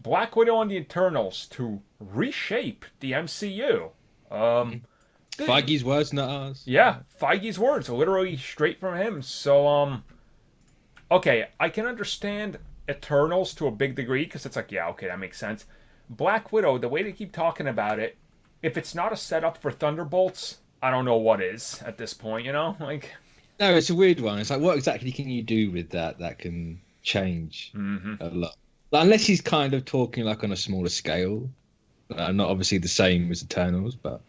Black Widow and the Eternals to reshape the MCU. Um, Feige's words, not ours. yeah, Feige's words, literally straight from him. So, okay, I can understand Eternals to a big degree because it's like, yeah, okay, that makes sense. Black Widow, the way they keep talking about it, if it's not a setup for Thunderbolts, I don't know what is at this point, you know? Like, No, it's a weird one. It's like, what exactly can you do with that that can change hmm a lot? Like, unless he's kind of talking like on a smaller scale, not obviously the same as Eternals, but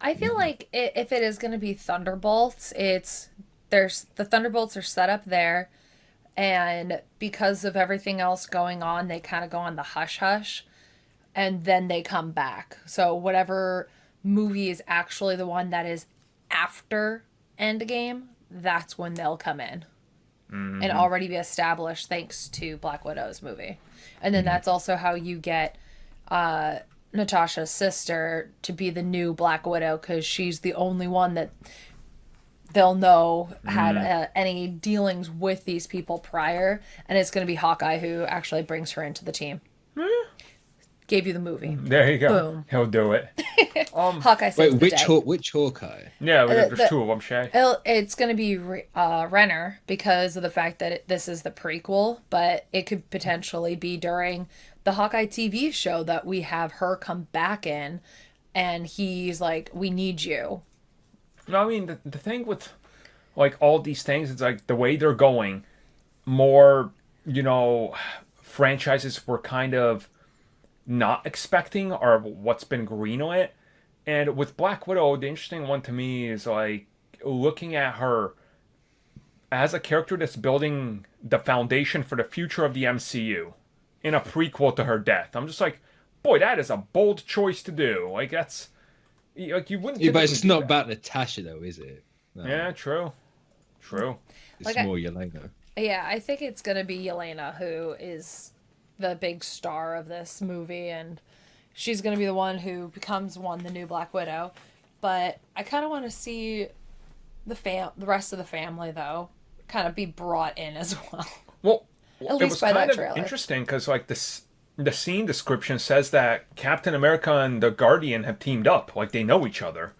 I feel like if it is going to be Thunderbolts, there's the Thunderbolts are set up there, and because of everything else going on, they kind of go on the hush hush, and then they come back. So whatever movie is actually the one that is after Endgame, that's when they'll come in and already be established thanks to Black Widow's movie. And then that's also how you get Natasha's sister to be the new Black Widow because she's the only one that they'll know had any dealings with these people prior. And it's going to be Hawkeye who actually brings her into the team. Gave you the movie. there you go. Boom. He'll do it. Hawkeye saves wait, the day. Which Hawkeye? Yeah, there's the- two of them, Shay. It's going to be Renner because of the fact that this is the prequel, but it could potentially be during the Hawkeye TV show that we have her come back in, and he's like, "We need you." No, I mean, the thing with, like, all these things, it's like the way they're going, more, franchises were kind of not expecting or what's been greenlit. And with Black Widow, the interesting one to me is like looking at her as a character that's building the foundation for the future of the MCU in a prequel to her death. I'm just like, boy, that is a bold choice to do. Like that's like you wouldn't. Yeah, but it's typically do not that. about Natasha though, is it? No, Yeah, true, true. it's Like more Yelena. Yeah, I think it's going to be Yelena who is the big star of this movie, and she's going to be the one who becomes the new Black Widow. But I kind of want to see the rest of the family though kind of be brought in as well. Well, At it least was by kind that of trailer. interesting because like the scene description says that Captain America and the Guardian have teamed up, like they know each other,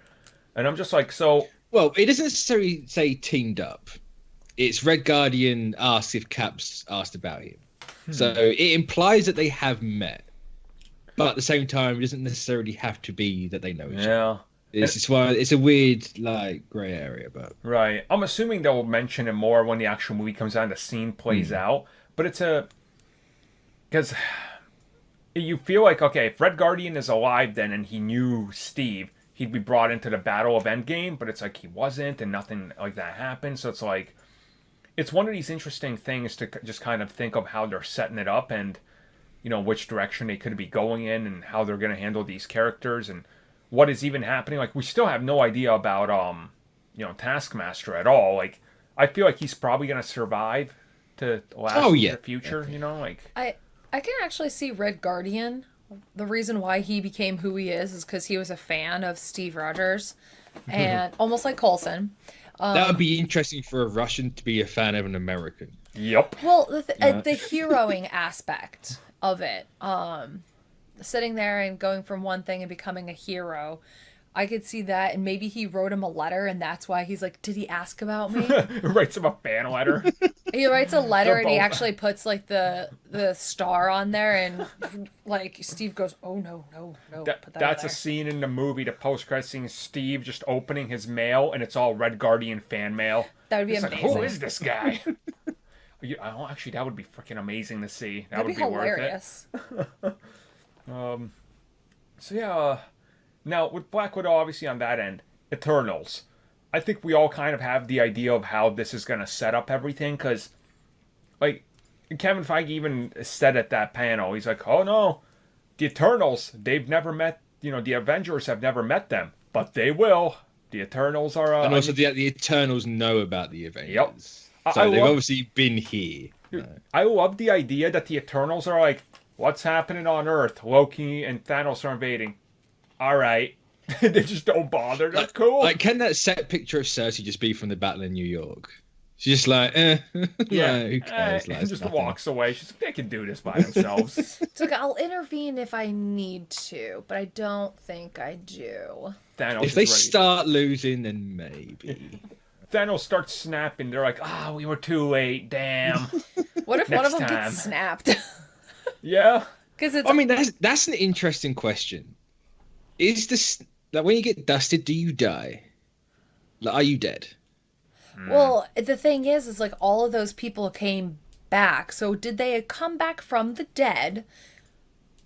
and I'm just like, so Well, it doesn't necessarily say teamed up. It's Red Guardian asked if Cap's asked about him. So it implies that they have met. But at the same time, it doesn't necessarily have to be that they know each other. yeah, It's a weird, like, grey area, but... right. I'm assuming they'll mention it more when the actual movie comes out and the scene plays out. But it's because you feel like, okay, if Red Guardian is alive then and he knew Steve, he'd be brought into the battle of Endgame, but it's like he wasn't and nothing like that happened. So it's like, it's one of these interesting things to just kind of think of how they're setting it up and, which direction they could be going in and how they're going to handle these characters and what is even happening. Like, we still have no idea about, Taskmaster at all. Like, I feel like he's probably going to survive to last the future, like... I can actually see Red Guardian. The reason why he became who he is because he was a fan of Steve Rogers, and almost like Coulson. That would be interesting for a Russian to be a fan of an American. Yep. Well, the heroing aspect of it, sitting there and going from one thing and becoming a hero, I could see that, and maybe he wrote him a letter, and that's why he's like, "Did he ask about me?" Writes him a fan letter. He writes a letter, and he both- actually puts like the star on there, and like Steve goes, "Oh no, put that That's there." a scene in the movie, the post-credit scene, Steve just opening his mail, and it's all Red Guardian fan mail. That would be It's amazing. like, who is this guy? Actually, that would be freaking amazing to see. That That'd would be be hilarious. worth it. So yeah, now with Black Widow, obviously on that end, Eternals. I think we all kind of have the idea of how this is going to set up everything, because, like, Kevin Feige even said at that panel, he's like, oh no, the Eternals, they've never met, the Avengers have never met them, but they will. The Eternals are... And also the Eternals know about the Avengers. Yep. So they've love- obviously been here. I love the idea that the Eternals are like, what's happening on Earth? Loki and Thanos are invading. All right. They just don't bother. That's cool. Like, can that set picture of Cersei just be from the Battle in New York? She's just like, Yeah, like, who cares? Like, it's just nothing. walks away. She's like, they can do this by themselves. It's like, I'll intervene if I need to, but I don't think I do. Thanos If they is ready. start losing, then maybe. Thanos starts snapping. They're like, we were too late. Damn. What if one of Next them time. gets snapped? Yeah. Because it's I mean, that's an interesting question. Is this like when you get dusted, do you die? Like, are you dead? well, the thing is like all of those people came back. So did they come back from the dead,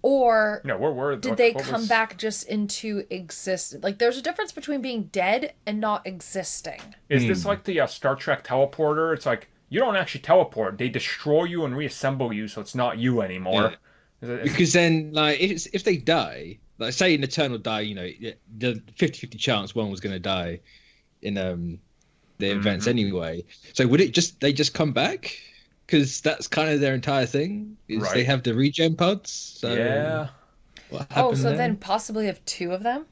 or No, we're did they come back just into existence? Like, there's a difference between being dead and not existing. Is this like the Star Trek teleporter? It's like you don't actually teleport; they destroy you and reassemble you, so it's not you anymore. Because then, like, if they die, like, say an Eternal die, you know, the 50-50 chance one was going to die in the events anyway. So would they just come back? Because that's kind of their entire thing. Is Right. they have the regen pods. So Yeah. what Oh, happened so then? then possibly have two of them?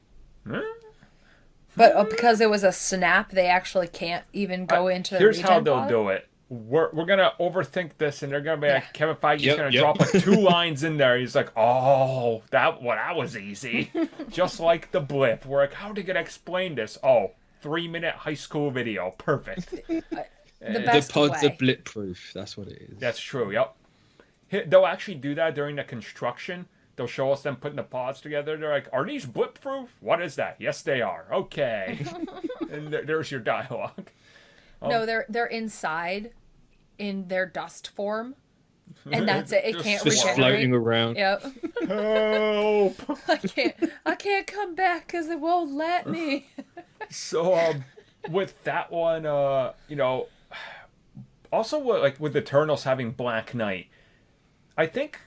Hmm? But because it was a snap, they actually can't even go into the Here's how regen they'll pod? do it. We're gonna overthink this, and they're gonna be like, Yeah. Kevin Feige's Yep, gonna yep. drop like 2 lines in there. He's like, that was easy, just like the blip. We're like, how are they gonna explain this? 3-minute high school video, perfect. The The best pods way. are blip proof. That's what it is. That's true. Yep. They'll actually do that during the construction. They'll show us them putting the pods together. They're like, are these blip proof? What is that? Yes, they are. Okay. And there's your dialogue. No, they're inside in their dust form, and that's it. It Just can't Just regenerate. floating around. Yep. Help! I can't come back because it won't let me. So, with that one, you know, also with Eternals having Black Knight, I think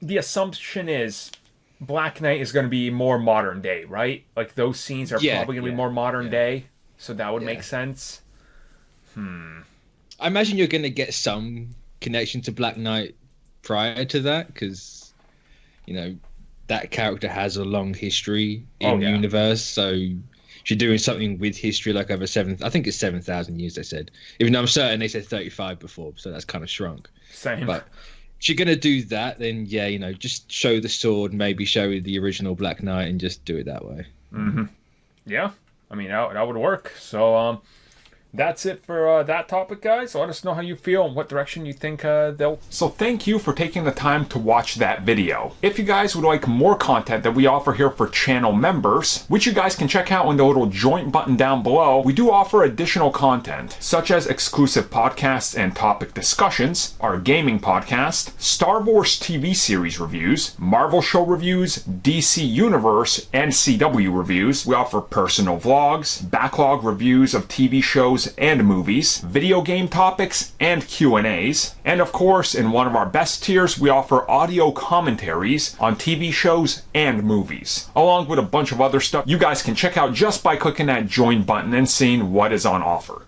the assumption is Black Knight is going to be more modern day, right? Like those scenes are Yeah, probably going to be yeah, more modern yeah. day, so that would Yeah. make sense. I imagine you're going to get some connection to Black Knight prior to that, because, you know, that character has a long history in yeah. universe. So if you're doing something with history, like over I think it's 7,000 years, they said. Even though I'm certain they said 35 before, so that's kind of shrunk. Same. But if you're going to do that, then yeah, you know, just show the sword, maybe show the original Black Knight, and just do it that way. Yeah, I mean that would work. So that's it for that topic, guys. Let us know how you feel and what direction you think they'll. So thank you for taking the time to watch that video. If you guys would like more content that we offer here for channel members, which you guys can check out in the little join button down below, we do offer additional content such as exclusive podcasts and topic discussions, our gaming podcast, Star Wars TV series reviews, Marvel show reviews, DC Universe and CW reviews. We offer personal vlogs, backlog reviews of TV shows and movies, video game topics and Q&As, and of course, in one of our best tiers, we offer audio commentaries on TV shows and movies, along with a bunch of other stuff you guys can check out just by clicking that join button and seeing what is on offer.